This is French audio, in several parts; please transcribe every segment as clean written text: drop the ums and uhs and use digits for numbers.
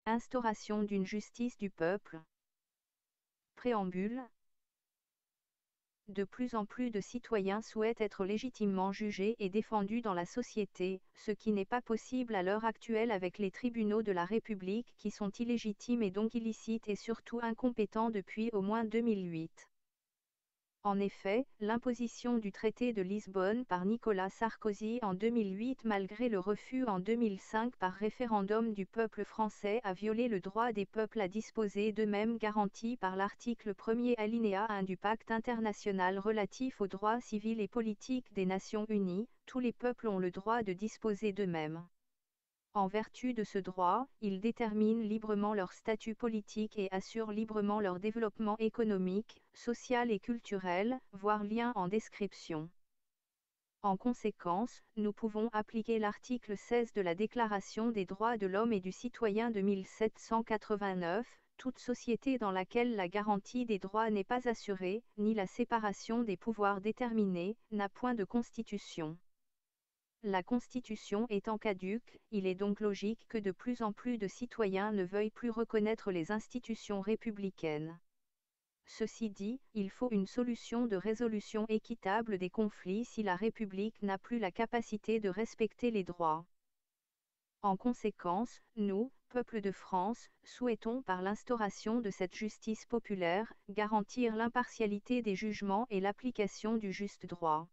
Instauration d'une justice du peuple. Préambule. De plus en plus de citoyens souhaitent être légitimement jugés et défendus dans la société, ce qui n'est pas possible à l'heure actuelle avec les tribunaux de la République qui sont illégitimes et donc illicites et surtout incompétents depuis au moins 2008. En effet, l'imposition du traité de Lisbonne par Nicolas Sarkozy en 2008 malgré le refus en 2005 par référendum du peuple français a violé le droit des peuples à disposer d'eux-mêmes garanti par l'article 1er alinéa 1 du Pacte international relatif aux droits civils et politiques des Nations unies, tous les peuples ont le droit de disposer d'eux-mêmes. En vertu de ce droit, ils déterminent librement leur statut politique et assurent librement leur développement économique, social et culturel, voire lien en description. En conséquence, nous pouvons appliquer l'article 16 de la Déclaration des droits de l'homme et du citoyen de 1789, toute société dans laquelle la garantie des droits n'est pas assurée, ni la séparation des pouvoirs déterminée, n'a point de constitution. La Constitution étant caduque, il est donc logique que de plus en plus de citoyens ne veuillent plus reconnaître les institutions républicaines. Ceci dit, il faut une solution de résolution équitable des conflits si la République n'a plus la capacité de respecter les droits. En conséquence, nous, peuple de France, souhaitons par l'instauration de cette justice populaire, garantir l'impartialité des jugements et l'application du juste droit.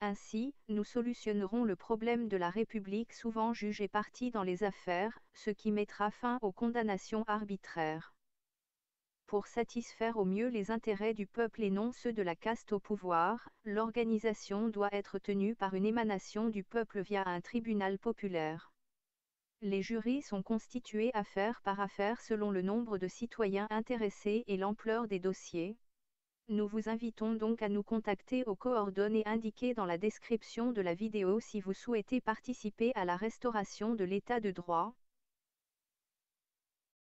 Ainsi, nous solutionnerons le problème de la République souvent jugée partie dans les affaires, ce qui mettra fin aux condamnations arbitraires. Pour satisfaire au mieux les intérêts du peuple et non ceux de la caste au pouvoir, l'organisation doit être tenue par une émanation du peuple via un tribunal populaire. Les jurys sont constitués affaire par affaire selon le nombre de citoyens intéressés et l'ampleur des dossiers. Nous vous invitons donc à nous contacter aux coordonnées indiquées dans la description de la vidéo si vous souhaitez participer à la restauration de l'état de droit.